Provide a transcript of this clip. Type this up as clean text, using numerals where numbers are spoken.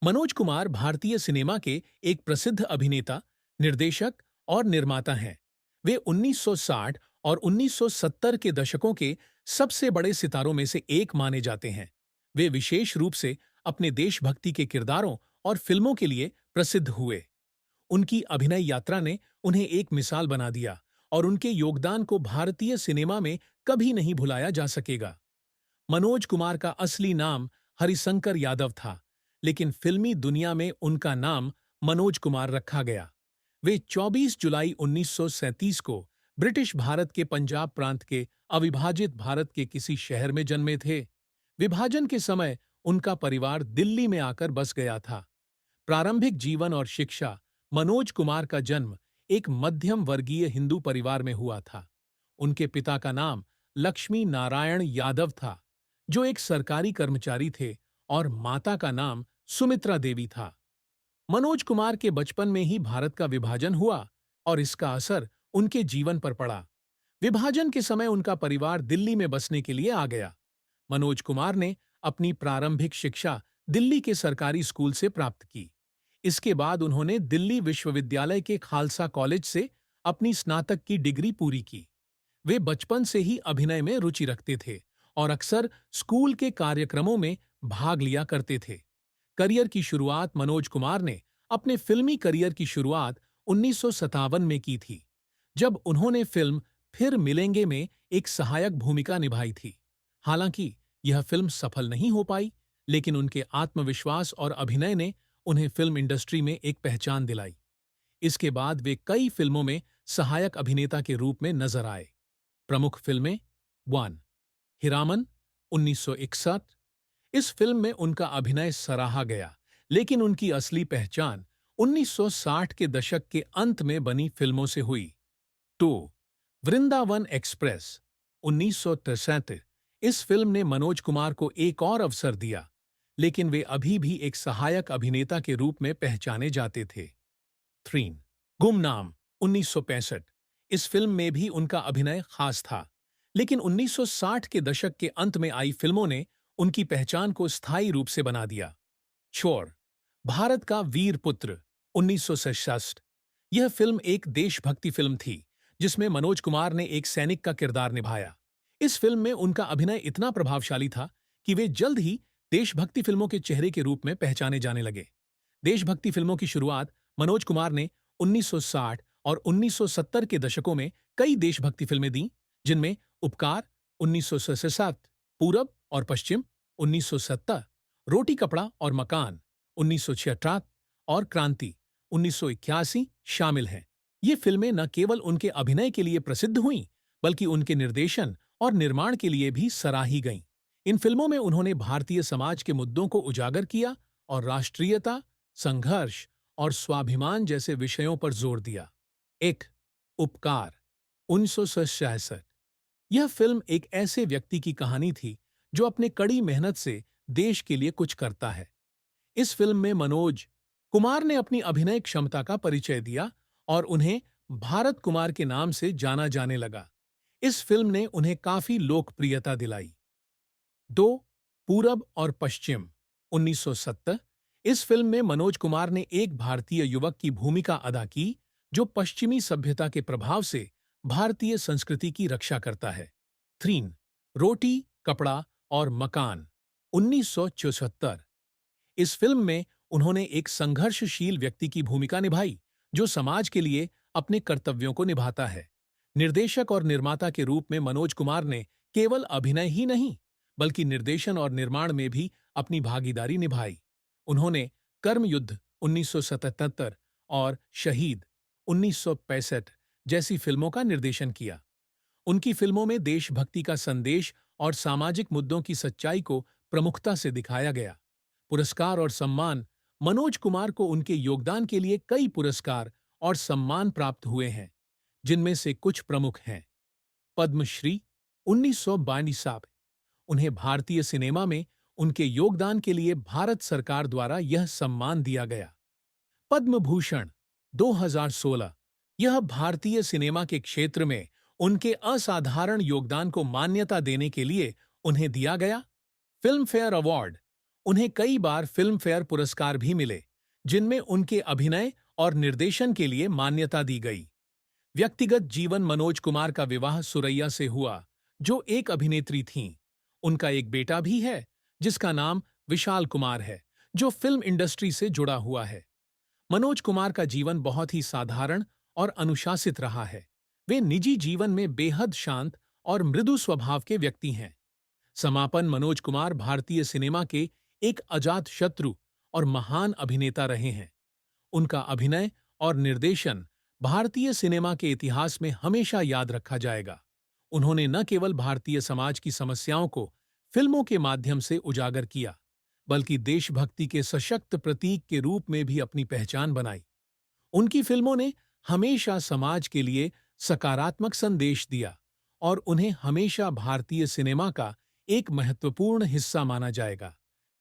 मनोज कुमार भारतीय सिनेमा के एक प्रसिद्ध अभिनेता, निर्देशक और निर्माता हैं। वे 1960 और 1970 के दशकों के सबसे बड़े सितारों में से एक माने जाते हैं। वे विशेष रूप से अपने देशभक्ति के किरदारों और फिल्मों के लिए प्रसिद्ध हुए। उनकी अभिनय यात्रा ने उन्हें एक मिसाल बना दिया और उनके योगदान को भारतीय सिनेमा में कभी नहीं भुलाया जा सकेगा। मनोज कुमार का असली नाम हरिशंकर यादव था, लेकिन फिल्मी दुनिया में उनका नाम मनोज कुमार रखा गया। वे 24 जुलाई 1937 को ब्रिटिश भारत के पंजाब प्रांत के अविभाजित भारत के किसी शहर में जन्मे थे। विभाजन के समय उनका परिवार दिल्ली में आकर बस गया था। प्रारंभिक जीवन और शिक्षा। मनोज कुमार का जन्म एक मध्यम वर्गीय हिंदू परिवार में हुआ था। उनके पिता का नाम लक्ष्मी नारायण यादव था, जो एक सरकारी कर्मचारी थे, और माता का नाम सुमित्रा देवी था। मनोज कुमार के बचपन में ही भारत का विभाजन हुआ और इसका असर उनके जीवन पर पड़ा। विभाजन के समय उनका परिवार दिल्ली में बसने के लिए आ गया। मनोज कुमार ने अपनी प्रारंभिक शिक्षा दिल्ली के सरकारी स्कूल से प्राप्त की। इसके बाद उन्होंने दिल्ली विश्वविद्यालय के खालसा कॉलेज से अपनी स्नातक की डिग्री पूरी की। वे बचपन से ही अभिनय में रुचि रखते थे और अक्सर स्कूल के कार्यक्रमों में भाग लिया करते थे। करियर की शुरुआत। मनोज कुमार ने अपने फिल्मी करियर की शुरुआत 1957 में की थी, जब उन्होंने फिल्म फिर मिलेंगे में एक सहायक भूमिका निभाई थी। हालांकि यह फिल्म सफल नहीं हो पाई, लेकिन उनके आत्मविश्वास और अभिनय ने उन्हें फिल्म इंडस्ट्री में एक पहचान दिलाई। इसके बाद वे कई फिल्मों में सहायक अभिनेता के रूप में नजर आए। प्रमुख फिल्में: 1. हीरामन 1961। इस फिल्म में उनका अभिनय सराहा गया, लेकिन उनकी असली पहचान 1960 के दशक के अंत में बनी फिल्मों से हुई। 2. वृंदावन एक्सप्रेस 1963। इस फिल्म ने मनोज कुमार को एक और अवसर दिया, लेकिन वे अभी भी एक सहायक अभिनेता के रूप में पहचाने जाते थे। 3. गुमनाम 1965। इस फिल्म में भी उनका अभिनय खास था, लेकिन 1960 के दशक के अंत में आई फिल्मों ने उनकी पहचान को स्थायी रूप से बना दिया। 4. भारत का वीर पुत्र 1966। यह फिल्म एक देशभक्ति फिल्म थी, जिसमें मनोज कुमार ने एक सैनिक का किरदार निभाया। इस फिल्म में उनका अभिनय इतना प्रभावशाली था कि वे जल्द ही देशभक्ति फिल्मों के चेहरे के रूप में पहचाने जाने लगे। देशभक्ति फिल्मों की शुरुआत मनोज कुमार ने 1960 और 1970 के दशकों में कई देशभक्ति फिल्में दी, जिनमें उपकार 1967, पूरब और पश्चिम 1970, रोटी कपड़ा और मकान 1976 और क्रांति 1981 शामिल हैं। ये फिल्में न केवल उनके अभिनय के लिए प्रसिद्ध हुईं, बल्कि उनके निर्देशन और निर्माण के लिए भी सराही गईं। इन फिल्मों में उन्होंने भारतीय समाज के मुद्दों को उजागर किया और राष्ट्रीयता, संघर्ष और स्वाभिमान जैसे विषयों पर जोर दिया। 1. उपकार 1966। यह फिल्म एक ऐसे व्यक्ति की कहानी थी जो अपने कड़ी मेहनत से देश के लिए कुछ करता है। इस फिल्म में मनोज कुमार ने अपनी अभिनय क्षमता का परिचय दिया और उन्हें भारत कुमार के नाम से जाना जाने लगा। इस फिल्म ने उन्हें काफी लोकप्रियता दिलाई। 2. पूरब और पश्चिम 1970। इस फिल्म में मनोज कुमार ने एक भारतीय युवक की भूमिका अदा की, जो पश्चिमी सभ्यता के प्रभाव से भारतीय संस्कृति की रक्षा करता है। 3. रोटी कपड़ा और मकान 1974। इस फिल्म में उन्होंने एक संघर्षशील व्यक्ति की भूमिका निभाई, जो समाज के लिए अपने कर्तव्यों को निभाता है। निर्देशक और निर्माता के रूप में मनोज कुमार ने केवल अभिनय ही नहीं, बल्कि निर्देशन और निर्माण में भी अपनी भागीदारी निभाई। उन्होंने कर्मयुद्ध 1977 और शहीद 1965 जैसी फिल्मों का निर्देशन किया। उनकी फिल्मों में देशभक्ति का संदेश और सामाजिक मुद्दों की सच्चाई को प्रमुखता से दिखाया गया। पुरस्कार और सम्मान। मनोज कुमार को उनके योगदान के लिए कई पुरस्कार और सम्मान प्राप्त हुए हैं, जिनमें से कुछ प्रमुख हैं। पद्मश्री 1992। उन्हें भारतीय सिनेमा में उनके योगदान के लिए भारत सरकार द्वारा यह सम्मान दिया गया। पद्म भूषण 2016। यह भारतीय सिनेमा के क्षेत्र में उनके असाधारण योगदान को मान्यता देने के लिए उन्हें दिया गया। फिल्म फेयर अवार्ड उन्हें कई बार फिल्म फेयर पुरस्कार भी मिले, जिनमें उनके अभिनय और निर्देशन के लिए मान्यता दी गई। व्यक्तिगत जीवन: मनोज कुमार का विवाह सुरैया से हुआ, जो एक अभिनेत्री थीं। उनका एक बेटा भी है, जिसका नाम विशाल कुमार है, जो फिल्म इंडस्ट्री से जुड़ा हुआ है। मनोज कुमार का जीवन बहुत ही साधारण और अनुशासित रहा है। वे निजी जीवन में बेहद शांत और मृदु स्वभाव के व्यक्ति हैं। समापन: मनोज कुमार भारतीय सिनेमा के एक अजात शत्रु और महान अभिनेता रहे हैं। उनका अभिनय और निर्देशन भारतीय सिनेमा के इतिहास में हमेशा याद रखा जाएगा। उन्होंने न केवल भारतीय समाज की समस्याओं को फिल्मों के माध्यम से उजागर किया, बल्कि देशभक्ति के सशक्त प्रतीक के रूप में भी अपनी पहचान बनाई। उनकी फिल्मों ने हमेशा समाज के लिए सकारात्मक संदेश दिया और उन्हें हमेशा भारतीय सिनेमा का एक महत्वपूर्ण हिस्सा माना जाएगा।